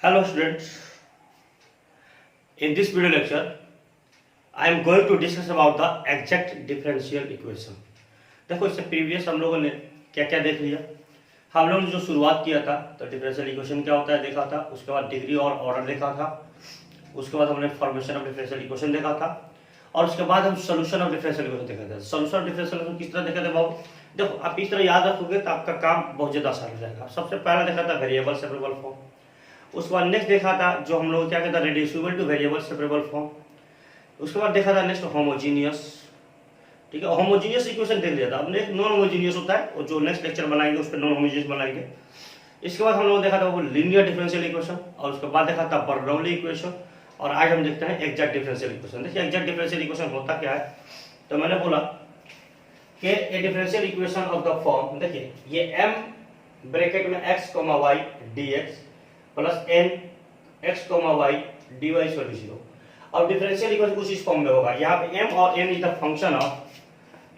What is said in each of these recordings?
Hello students, in this video lecture I am going to discuss about the exact differential equation। देखो इससे previous हम लोगों ने क्या क्या देख लिया। हम लोगों ने जो शुरुआत किया था तो डिफरेंशियल इक्वेशन क्या होता है देखा था, उसके बाद डिग्री और ऑर्डर देखा था, उसके बाद हमने फॉर्मेशन ऑफ डिफरेंशियल इक्वेशन देखा था और उसके बाद हम सोल्यूशन ऑफ डिफरेंशियल इक्वेशन देखा था। सोल्यूशन ऑफ डिफरेंशियल इक्वेशन किस तरह देखा था बाबू, देखो आप इस तरह याद रखोगे तो आपका काम बहुत ज़्यादा आसान हो जाएगा। सबसे पहला देखा था वेरिएबल सेपरेबल फॉर्म, उसके बाद नेक्स्ट देखा था जो हम लोग क्या कहता है reducible two variable separable form, उसके बाद देखा था नेक्स्ट होमोजीनियस। ठीक है, होमोजीनियस इक्वेशन देख लिया था। अब नेक्स्ट नॉन होमोजीनियस होता है और जो नेक्स्ट लेक्चर बनाएंगे उस पर नॉन होमोजीनियस बनाएंगे। इसके बाद हम लोग देखा था वो लीनियर डिफरेंशियल इक्वेशन और उसके बाद देखा था बर्नौली इक्वेशन और आज हम देखते हैं एग्जैक्ट डिफरेंशियल इक्वेशन। देखिए एग्जैक्ट डिफरेंशियल इक्वेशन होता क्या है, तो मैंने बोला कि a differential equation of the form, देखिए ये m ब्रैकेट में x, y dx plus n x, y dy equal to 0 और डिफरेंशियल इक्वेशन कुछ इस फॉर्म में होगा। यहाँ पे m और n is the function of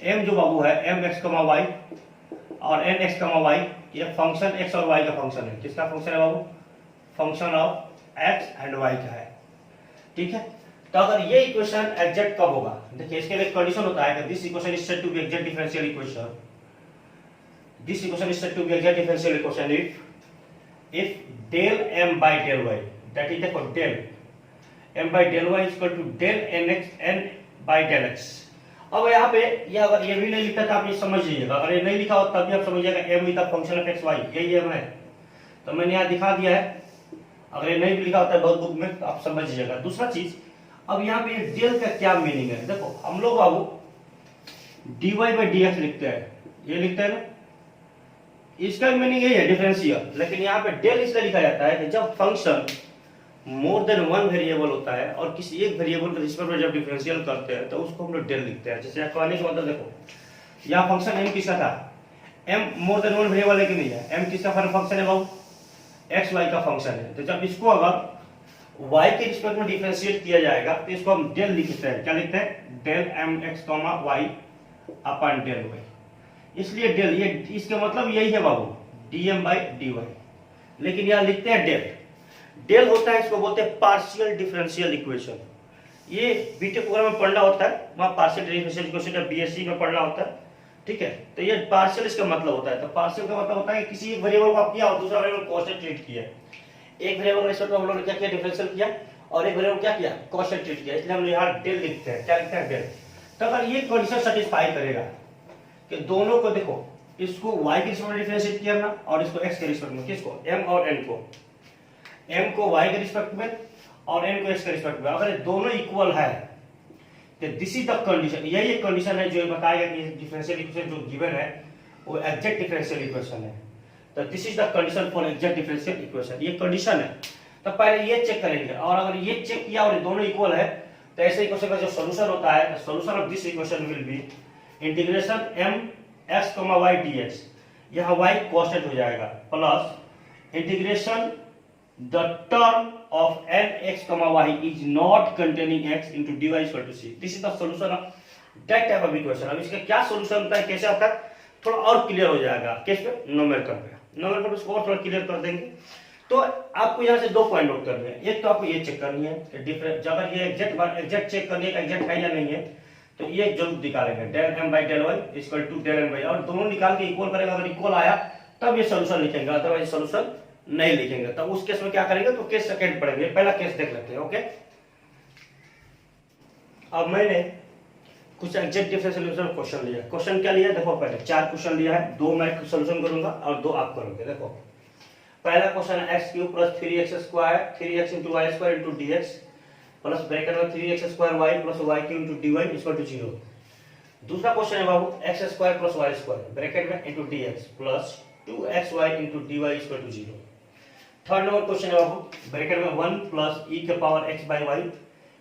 m जो बाबू है m x, y और n x, y ये फंक्शन x और y का फंक्शन है। किसका फंक्शन है बाबू, function of x and y का है। ठीक है, तो अगर ये इक्वेशन एग्जैक्ट कब होगा, देखिए इसके लिए कंडीशन होता है कि this equation is said to be exact differential equation, this equation is said to be exact differential equation if del m by del y, that is देखो del m by del y equal to del n by del x। अब यहाँ पे ये अगर ये भी नहीं लिखा था आप ये समझ लीजिएगा, अगर ये नहीं लिखा हो तब भी आप समझिएगा m is the function of x y, यही m है तो मैंने यहाँ दिखा दिया है। अगर ये नहीं भी लिखा होता है नोटबुक में तो आप समझ लीजिएगा। दूसरा चीज, अब यहाँ पे डेल का क्या मीनिंग है, देखो हम लोग बाबू dy by dx लिखते हैं, ये लिखते हैं ना, इसका मीनिंग यही है डिफरेंशियल। लेकिन यहाँ पे डेल इसलिए लिखा जाता है कि जब function more than one variable होता है और किसी एक वेरिएबल के रिस्पेक्ट में जब डिफरेंशियल करते हैं तो उसको हम लोग डेल लिखते हैं। जैसे कहने का मतलब देखो यहाँ फंक्शन m किसका था, m more than one variable है कि नहीं है, m किसका फंक्शन है बाबू, x y का फंक्शन है। तो जब इसको अगर y के रिस्पेक्ट में डिफरेंशिएट किया जाएगा तो इसको हम डेल लिखते हैं। क्या लिखते हैं, del m x, y upon del y। इसलिए डेल ये इसका मतलब यही है बाबू dm by dy, लेकिन यहाँ लिखते हैं डेल। डेल होता है, इसको बोलते हैं पार्शियल डिफरेंशियल इक्वेशन। ये बीटेक प्रोग्राम में पढ़ना होता है, वहाँ पार्शियल डिफरेंशियल इक्वेशन या बीएससी में पढ़ना होता है। ठीक है, तो ये पार्शियल इसका मतलब होता है। तो पार्शियल का मतलब होता है कि किसी एक वेरिएबल को आप किया और दूसरा वेरिएबल कांस्टेंट ट्रीट किया। एक वेरिएबल के रिस्पेक्ट में हम लोगों ने क्या किया, डिफरेंशियल किया और एक वेरिएबल क्या किया, कांस्टेंट ट्रीट किया। इसलिए हम यहाँ डेल लिखते हैं। क्या लिखते हैं, डेल। तो अगर ये कंडीशन सेटिस्फाई करेगा कि दोनों को देखो, इसको y के रिस्पेक्ट में डिफरेंशिएट किया ना और इसको x के रिस्पेक्ट में, किसको, m और n को, m को y के रिस्पेक्ट में और n को x के रिस्पेक्ट में, अगर दोनों इक्वल है तो दिस इज द कंडीशन। यही एक कंडीशन है जो बताएगा कि डिफरेंशियल इक्वेशन जो गिवन है वो एग्जैक्ट डिफरेंशियल इक्वेशन है। तो this is the condition for exact differential equation, ये कंडीशन है। तो पहले ये चेक करेंगे और अगर ये चेक किया और दोनों इक्वल है तो ऐसे इक्वेशन का जो सॉल्यूशन होता है, solution of this equation will be integration m x, y dx, यहाँ y कांस्टेंट हो जाएगा, plus integration the term of n x, y is not containing x into dy equal to c। This is the solution of that type of equation. अब इसका क्या solution होता है, कैसे आता है, थोड़ा और क्लियर हो जाएगा। किस पे, न्यूमेरिकल पे। न्यूमेरिकल इसको और थोड़ा क्लियर कर देंगे। तो आपको यहाँ से दो पॉइंट नोट करने हैं। एक तो आपको ये चेक करनी है कि डिफरेंस अगर ये एग्जैक्ट चेक करनी है एग्जैक्ट है या नहीं है, तो ये जरूर निकालेंगे del m by del y equal to del n by, और दोनों निकाल के इक्वल करेंगे। अगर इक्वल आया तब ये सॉल्यूशन लिखेंगे, अदरवाइज सॉल्यूशन नहीं लिखेंगे। तब उस केस में क्या करेंगे, तो केस सेकंड पढ़ेंगे, पहला केस देख लेते हैं। ओके, अब मैंने कुछ एग्जैक्ट डिफरेंशियल इक्वेशन क्वेश्चन लिया। क्वेश्चन क्या लिया, देखो पहले 4 क्वेश्चन लिया है, 2 मैं सॉल्यूशन करूंगा और 2 आप करोगे। देखो पहला क्वेश्चन है x³ + 3x² 3x * y² * dx plus bracket में 3x² y + y³ * dy = 0। दूसरा क्वेश्चन है बाबू x² + y² ब्रैकेट में * dx plus 2xy * dy = 0। Third number question है बाबू ब्रैकेट में 1 + e⁴x/y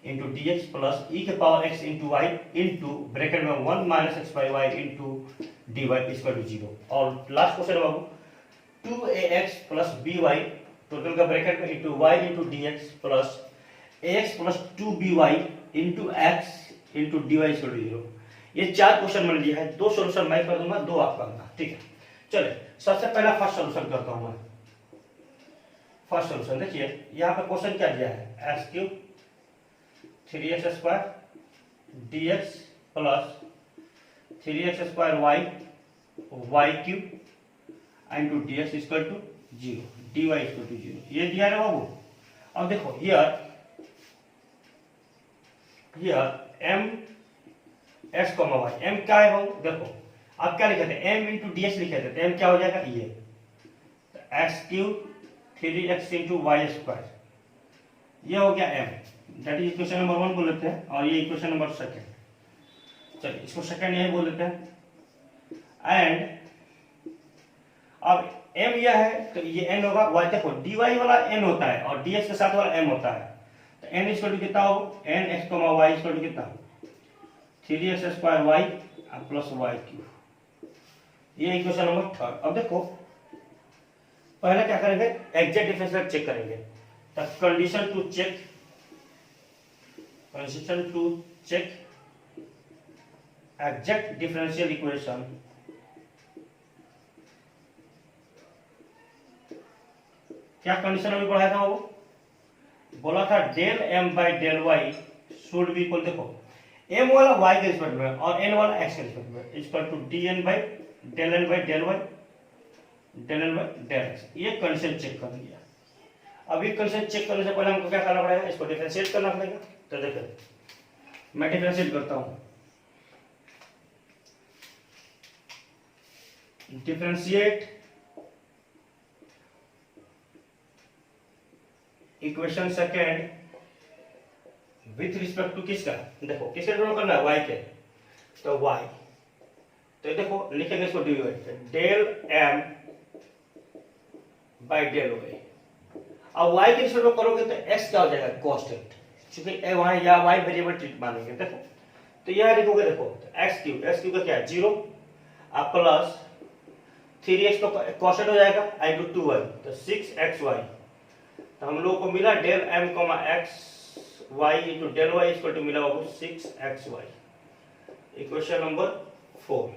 * dx plus e⁴x * y bracket में 1 - x/y * dy = 0। और last question है बाबू 2ax + by total का ब्रैकेट में y * dx plus ax + 2by * x * dy = 0। ये 4 question मैंने लिया है, 2 सॉल्यूशन मैं कर दूंगा, 2 आप करना। ठीक है, चलिए सबसे पहला फर्स्ट सॉल्यूशन करता हूं मैं। फर्स्ट सोल्यूशन देखिए यहाँ पे क्वेश्चन क्या दिया है, X cube 3x square D X plus 3x square Y cube into D X equal to 0, dy equal to 0, ये दिया है बाबू। अब देखो here M X comma Y, M क्या है बाबू, देखो अब क्या लिखे थे, एम इंटू डी एक्स लिखे थे, तो एम क्या हो जाएगा ये, X cube 3x into Y square, ये हो गया M, that is equation number 1 बोल लेते हैं, और ये इक्वेशन नंबर 2। चलिए इसको सेकंड यही बोल लेते हैं। एंड अब m यह है तो ये n होगा, y देखो dy वाला n होता है और dx के साथ वाला m होता है, तो n इक्वल टू कितना हो, n x y equal to कितना 3x square y plus y cube, ये इक्वेशन नंबर 3। अब देखो पहले क्या करेंगे, एग्जैक्ट डिफरेंशियल चेक करेंगे, the condition to check exact differential equation, क्या कंडीशन अभी पढ़ाया था वो, बोला था del m by del Y should be equal, देखो m वाला y के रिस्पेक्ट में और n वाला x के रिस्पेक्ट में, equal to dn by del n by del Y del n by del x, ये कंडीशन चेक कर लिया। अब ये कंडीशन चेक करने से पहले हमको क्या करना पड़ेगा, इसको डिफरेंशिएट करना पड़ेगा। तो देखो मैं डिफरेंशिएट करता हूं, differentiate equation second with respect to किसका, देखो किसके रिस्पेक्ट करना है, y के, तो y, तो देखो लिखेंगे इसको divide del m by del Y. अब y के रिस्पेक्ट में करोगे तो x क्या हो जाएगा, कांस्टेंट, क्योंकि वहां या y वेरिएबल ट्रीट मानेंगे। देखो तो यह लिखोगे, देखो तो x क्यूब का क्या है 0, अब प्लस 3x तो कांस्टेंट हो जाएगा इंटू 2y, तो 6xy, तो हम लोगों को मिला del m x y into del y equal to मिला बाबू 6xy, equation number 4।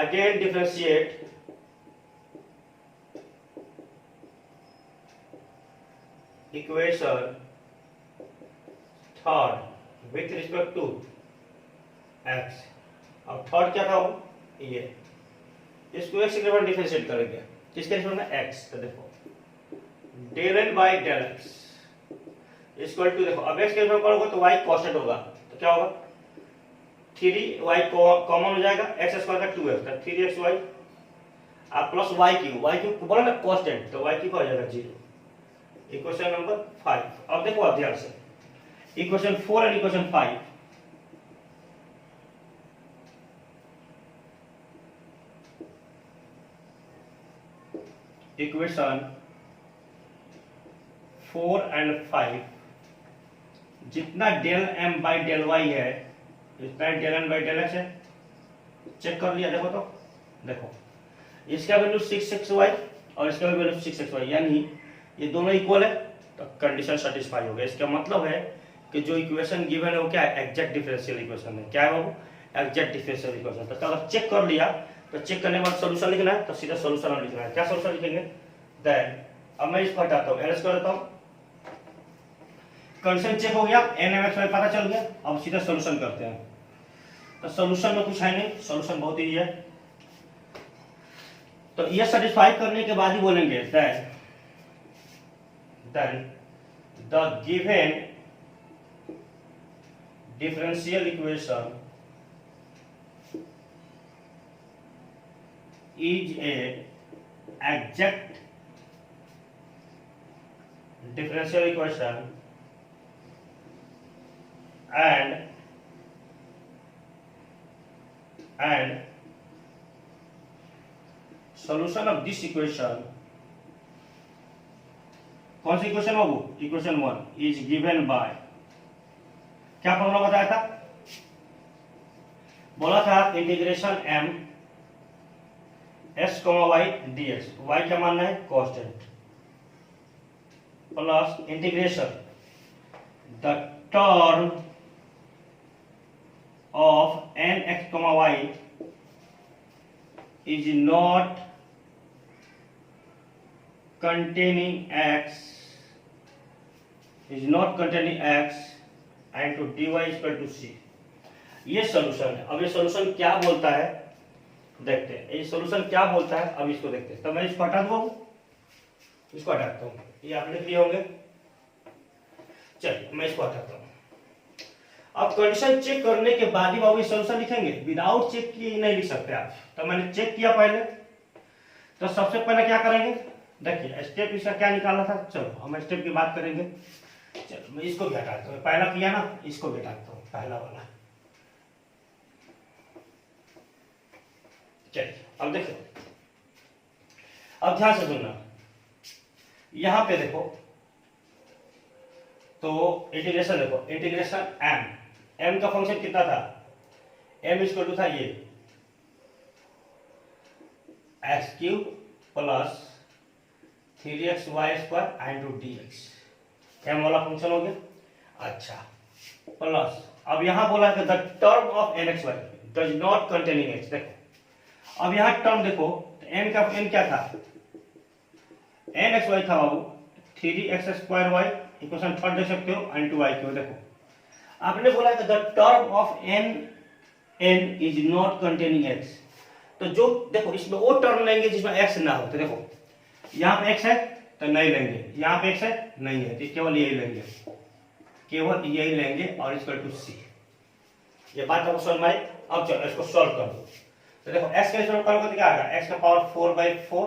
Again differentiate equation third with respect to x, अब थर्ड क्या था वो, ये, इसको x के रिस्पेक्ट डिफरेंशिएट करेंगे, किसके रिस्पेक्ट में x, तो देखो del n by del x equal to, देखो अब x के रिस्पेक्ट करोगे तो y कांस्टेंट होगा, तो क्या होगा 3y कॉमन हो जाएगा, x स्क्वायर का 2x का 3xy अब प्लस y क्यूब को बोला ना कांस्टेंट, तो y क्यूब हो जाएगा 0, इक्वेशन नंबर 5। अब देखो अब ध्यान से equation 4 and equation 5, equation 4 and 5 जितना del m by del y है, जितना del n by del x है, चेक कर लिया। देखो तो देखो इसका वैल्यू 6xy और इसका भी वैल्यू 6xy, यानी ये दोनों इक्वल है, तो कंडीशन सेटिस्फाई हो गया। इसका मतलब है कि जो इक्वेशन गिवन है वो क्या है, एग्जैक्ट डिफरेंशियल इक्वेशन है। क्या है वो, एग्जैक्ट डिफरेंशियल इक्वेशन। तो अगर चेक कर लिया तो चेक करने के बाद सोल्यूशन लिखना है, तो सीधा सोल्यूशन लिखना है। क्या सोल्यूशन लिखेंगे, देन अब मैं इसको हटाता हूँ, एरस कर देता हूँ, कंडीशन चेक हो गया, nmx पता चल गया। अब सीधा सोल्यूशन करते हैं। तो सोल्यूशन में कुछ है नहीं, सोल्यूशन बहुत ही है। तो ये सेटिस्फाई करने के बाद ही बोलेंगे then the given differential equation is a exact differential equation and solution of this equation, कौन सी इक्वेशन होगी, इक्वेशन 1 इज गिवन बाय, क्या फॉर्मूला बताया था, बोला था integration m s y dx, y क्या मानना है constant, plus integration the term of n x y is not containing x is not containing x and to dy is equal to c। ये solution है। अब ये solution क्या बोलता है देखते हैं, ये सोल्यूशन क्या बोलता है अब इसको देखते हैं। तो मैं इसको हटा दूँ, इसको हटाता हूँ, ये आप लिख लिए होंगे। चलिए मैं इसको हटाता हूँ। अब कंडीशन चेक करने के बाद ही बाबू ये सोल्यूशन लिखेंगे, विदाउट चेक किए नहीं लिख सकते आप। तो मैंने चेक किया पहले, तो सबसे पहले क्या करेंगे देखिए, स्टेप इसका क्या निकालना था। चलो हम स्टेप की बात करेंगे। चलो मैं इसको भी हटाता हूँ, पहला किया ना, इसको भी हटाता हूँ, पहला वाला। चलिए अब देखो, अब ध्यान से सुनना, यहां पे देखो तो इंटीग्रेशन देखो, इंटीग्रेशन m का फंक्शन कितना था, m इक्वल टू था ये X cube plus 3xy² and to dx, m वाला फंक्शन हो गया। अच्छा प्लस अब यहां बोला है the term of nxy does not containing x। देखो अब यहां टर्म देखो, तो n का n क्या था, nxy था बाबू 3x² इक्वेशन थर्ड देख सकते हो एंड टू y क्यों। देखो आपने बोला है the term of n is not containing x। तो जो देखो इसमें वो टर्म लेंगे जिसमें x ना हो। तो देखो यहाँ पे x है तो नहीं लेंगे, यहाँ पे x है नहीं है, तो केवल यही लेंगे, केवल यही लेंगे और इक्वल टू c। ये बात आपको समझ में आई। अब चलो इसको सॉल्व कर दो। तो देखो x का सॉल्व करोगे तो क्या आएगा, x का पावर 4/4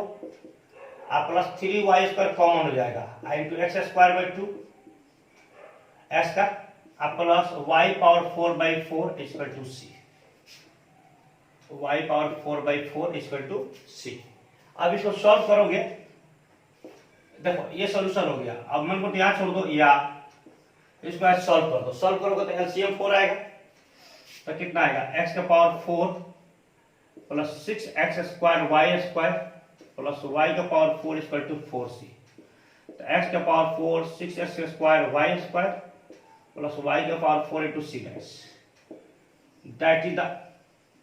आप प्लस 3y² कॉमन हो जाएगा इंटू x²/2 x का आप plus y power 4/4 equal to c, y power 4/4 equal to c। अब इसको सॉल्व करोगे, देखो ये सॉल्यूशन हो गया। अब मन को यहाँ छोड़ दो या इसको आज सॉल्व कर दो, सॉल्व करोगे तो एलसीएम 4 आएगा। तो कितना आएगा, x का power 4 plus 6x² y² plus y का पावर 4 इक्वल टू 4c। तो x का power 4 6x² y² plus y का power 4 into c dash, that is the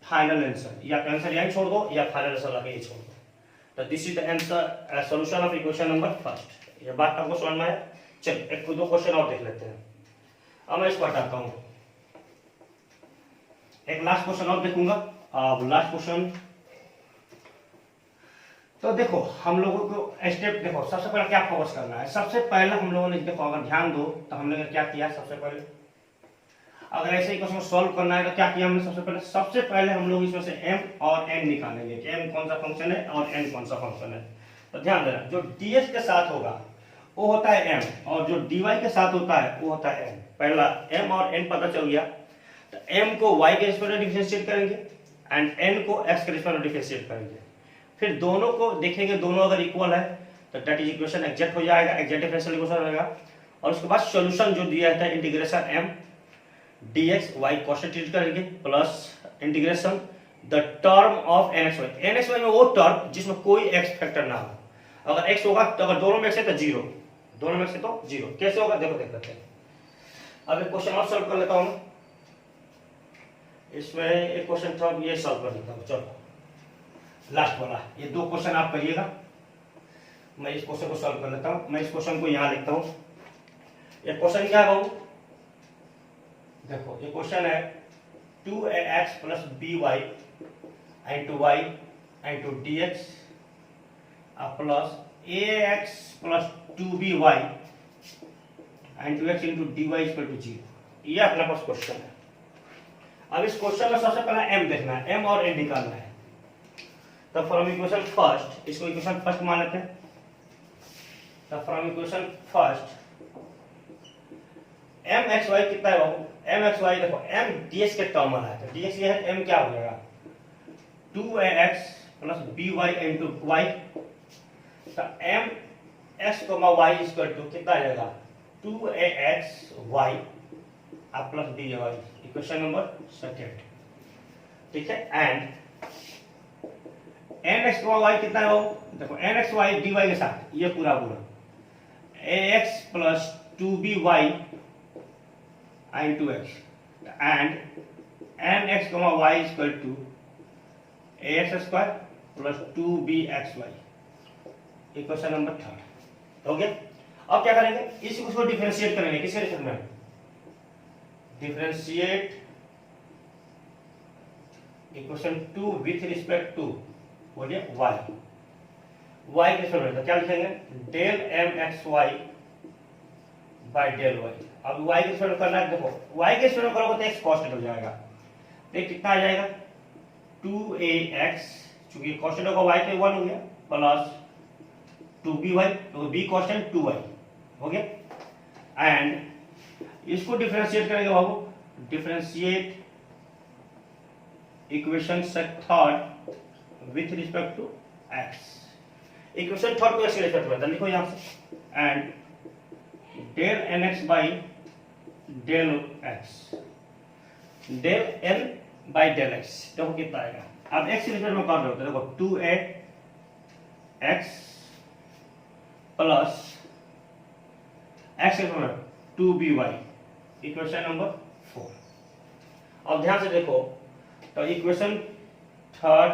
final answer. या आंसर यहीं छोड़ दो या फाइनल आंसर लगे छोड़ दो। तो this is the answer solution of equation number first. ये बात आपको समझ में आया। चलिए एक दो क्वेश्चन और देख लेते हैं। अब मैं इसको हटाता हूँ, एक लास्ट क्वेश्चन और देखूंगा। अब लास्ट क्वेश्चन तो देखो हम लोगों को स्टेप देखो, सबसे पहले क्या फोकस करना है। सबसे पहले हम लोगों ने देखो, अगर ध्यान दो तो हम लोगों ने क्या किया, सबसे पहले अगर ऐसे ही क्वेश्चन सॉल्व करना है तो क्या किया हमने, सबसे पहले हम लोग इसमें से m और n निकालेंगे कि m कौन सा फंक्शन है और n कौन सा फंक्शन है। तो ध्यान देना, जो ds के साथ होगा वो होता है m और जो dy के साथ होता है वो होता है n। पहला m और n पता चल गया, तो m को y के रिस्पेक्ट में डिफरेंशिएट करेंगे एंड n को x के रिस्पेक्ट में डिफरेंशिएट करेंगे। फिर दोनों को देखेंगे, दोनों अगर इक्वल है तो दैट इज इक्वेशन एग्जैक्ट हो जाएगा, एग्जैक्ट डिफरेंशियल इक्वेशन रहेगा। और उसके बाद सॉल्यूशन जो दिया है integration m dx y constant करेंगे plus integration the term of nxy में वो टर्म जिसमें कोई x फैक्टर ना हो। अगर x होगा तो अगर दोनों में x है तो जीरो, दोनों में x है तो जीरो। कैसे होगा देखो, देख लेते हैं। अब एक क्वेश्चन और सॉल्व कर लेता हूं। इसमें एक क्वेश्चन था, ये सॉल्व कर लेता हूं। चलो लास्ट वाला, ये दो क्वेश्चन आप करिएगा, मैं इस क्वेश्चन को सॉल्व कर लेता हूं। मैं इस क्वेश्चन को यहां लिखता हूं। ये क्वेश्चन क्या है बाबू, देखो ये क्वेश्चन है 2ax plus by into y into dx plus ax plus 2by into x into dy equal to 0। ये अपना पास क्वेश्चन है। अब इस क्वेश्चन में सबसे पहला m देखना है, m और n निकालना है। तो फ्रॉम इक्वेशन फर्स्ट, इसको इक्वेशन फर्स्ट मान लेते हैं। तो फ्रॉम इक्वेशन फर्स्ट mxy कितना है बाबू, mxy देखो m dx के टर्म में है, तो dx ये है, m क्या हो जाएगा 2ax plus by into y। तो m x y equal to कितना आ जाएगा 2ax y plus dy, equation number second. ठीक है, एंड nx y कितना है बाबू, देखो nx y dy के साथ ये पूरा ax plus 2by into x and nx y equal to ax square plus 2bxy। Equation number 3 हो गया। अब क्या करेंगे, इस को डिफरेंशिएट करेंगे, किसके रिस्पेक्ट में, differentiate equation 2 with respect to बोलिए y, y के रिस्पेक्ट में क्या लिखेंगे, del M X Y by del Y. अब y के रिस्पेक्ट में करना है, देखो y के रिस्पेक्ट में करोगे तो x कांस्टेंट हो जाएगा, तो कितना आ जाएगा 2ax, चूंकि कांस्टेंट होगा y के 1 हो गया, प्लस 2by, तो b कांस्टेंट 2y हो गया। एंड इसको डिफरेंशिएट करेंगे बाबू, differentiate equation third with respect to x, equation third को x के रिस्पेक्ट में लिखो यहां से, and del nx by del x, del n by del x, देखो कितना आएगा। अब x के रिस्पेक्ट में कर रहे होते, देखो 2ax प्लस x के रिस्पेक्ट में 2by, इक्वेशन नंबर 4। अब ध्यान से देखो, तो इक्वेशन थर्ड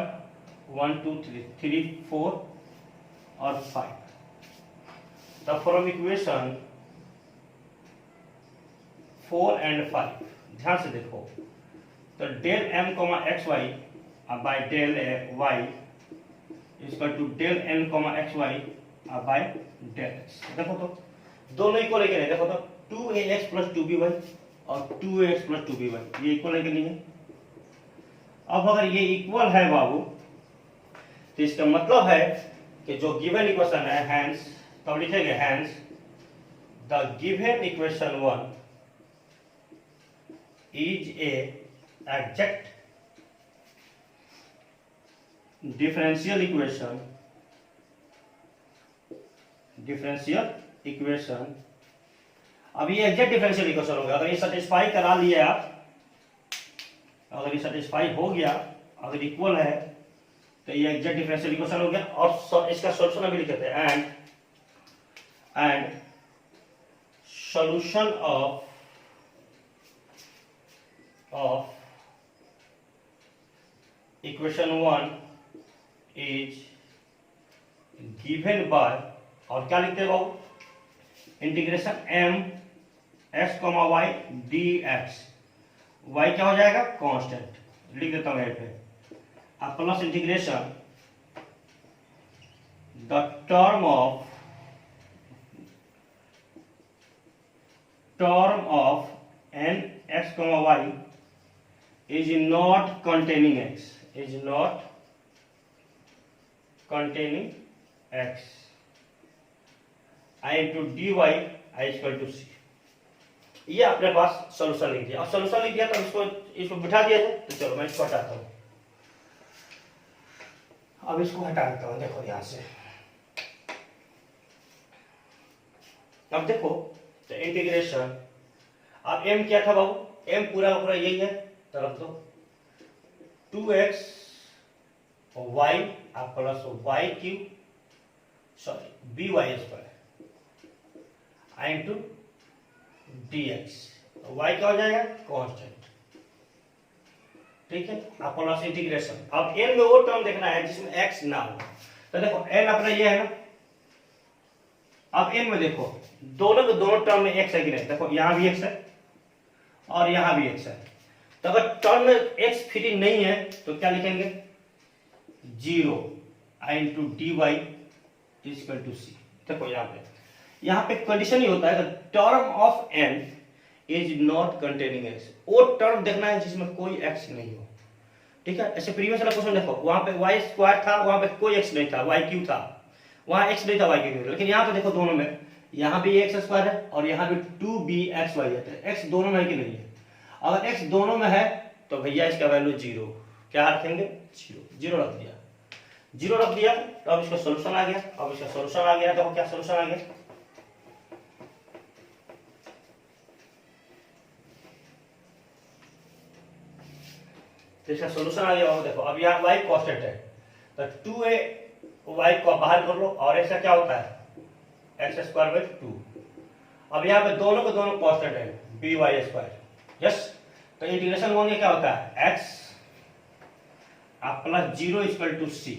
1 2 3 4 और 5, तो फ्रॉम इक्वेशन 4 एंड 5 ध्यान से देखो, तो del m X Y by del y equal to del n X Y by del x। देखो तो दोनों इक्वल है कि नहीं, देखो तो 2ax प्लस 2by और 2ax प्लस 2by ये इक्वल है कि नहीं है। अब अगर ये इक्वल है बाबू, तो इसका मतलब है कि जो गिवन इक्वेशन है, हैंस तब लिखेंगे hence the given equation 1 is a exact differential equation, अब ये एग्जैक्ट डिफरेंशियल इक्वेशन होगा। अगर ये सेटिस्फाई करा लिया आप, अगर ये सेटिस्फाई हो गया, अगर इक्वल है तो ये एग्जैक्ट डिफरेंशियल इक्वेशन हो गया। और इसका सॉल्यूशन अभी लिखते हैं, and solution of equation 1 is given by, और क्या लिखते हैं बाबू, integration m x y dx, y क्या हो जाएगा कांस्टेंट, लिख देता हूं यहाँ पे, अब plus integration the term of n x y is not containing x, is not containing x, I into dy I equal to c। ये अपने पास सॉल्यूशन लिख दिया। अब सॉल्यूशन लिख दिया तो इसको बिठा दिया जाए, तो चलो मैं इसको हटाता हूं। अब इसको हटा देता हूं, देखो यहां से, अब देखो तो इंटीग्रेशन, अब m क्या था बाबू, m पूरा पूरा यही है, तो रख दो 2x y plus y cube, sorry by square I into dx, y क्या हो जाएगा कांस्टेंट, ठीक है। अब प्लस इंटीग्रेशन, अब n में वो टर्म देखना है जिसमें x ना हो, तो देखो n अपना ये है ना, अब n में देखो दोनों टर्म में x है कि नहीं, देखो यहां भी x है और यहां भी x है, तो अगर टर्म में x फ्री नहीं है तो क्या लिखेंगे 0 i into D Y equal to C. देखो यहाँ पे कंडीशन ही होता है, term of n is not containing x, वो टर्म देखना है जिसमें कोई x नहीं हो, ठीक है। ऐसे प्रीवियस वाला क्वेश्चन देखो, वहां पे y स्क्वायर था, वहां पे कोई x नहीं था, y क्यूब था, वहां x नहीं था, y क्यूब, लेकिन यहाँ पे देखो दोनों में, यहाँ भी x स्क्वायर है और यहाँ भी 2bxy है, x दोनों में है कि नहीं है। अगर x दोनों में है तो भैया इसका वैल्यू 0, क्या रखेंगे 0 रख दिया, 0 रख दिया, तो अब इसका सॉल्यूशन आ गया। अब इसका सॉल्यूशन आ गया, देखो क्या सॉल्यूशन आ गया, तो इसका सॉल्यूशन आ गया। देखो अब यहाँ y कांस्टेंट है, तो 2a y को बाहर कर लो, और x का क्या होता है x स्क्वायर बाई 2। अब यहाँ पे दोनों को दोनों कांस्टेंट है by स्क्वायर, यस, तो इंटीग्रेशन होंगे क्या होता है x plus 0 equal to C,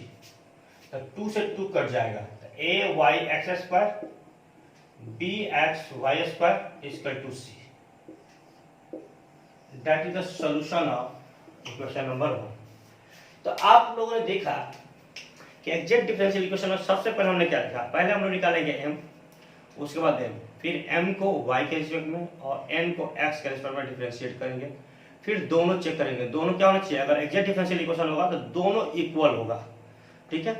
तो 2 से 2 कट जाएगा, तो A Y X square B X Y square equal to C. That is the solution of equation number 1। तो आप लोगों ने देखा कि एग्जैक्ट डिफरेंशियल इक्वेशन में सबसे पहले हमने क्या लिखा, पहले हम लोग निकालेंगे m, उसके बाद m, फिर m को y के रिस्पेक्ट में और n को x के रिस्पेक्ट में डिफरेंशिएट करेंगे, फिर दोनों चेक करेंगे, दोनों क्या होना चाहिए, अगर एग्जैक्ट डिफरेंशियल इक्वेशन होगा तो दोनों इक्वल होगा, ठीक है,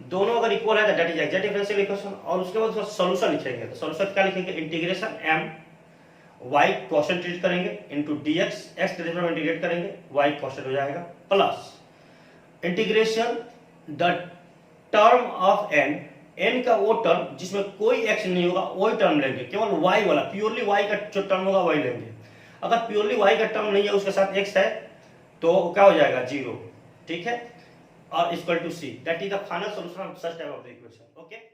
दोनों अगर इक्वल है तो that is exact differential equation. और उसके बाद उसका सॉल्यूशन लिखेंगे, तो सॉल्यूशन क्या लिखेंगे, integration m y question treat करेंगे इनटू dx, x के रिस्पेक्ट में इंटीग्रेट करेंगे, y क्वेश्चन हो जाएगा, plus integration the term of n का वो टर्म जिसमें कोई x नहीं होगा वही टर्म लेंगे, केवल y वाला, प्योरली y का जो टर्म होगा वही लेंगे। अगर प्योरली y का टर्म नहीं है उसके साथ x है तो क्या हो जाएगा, 0, ठीक है, और equal to c। That is the final solution of such type of the equation. Okay.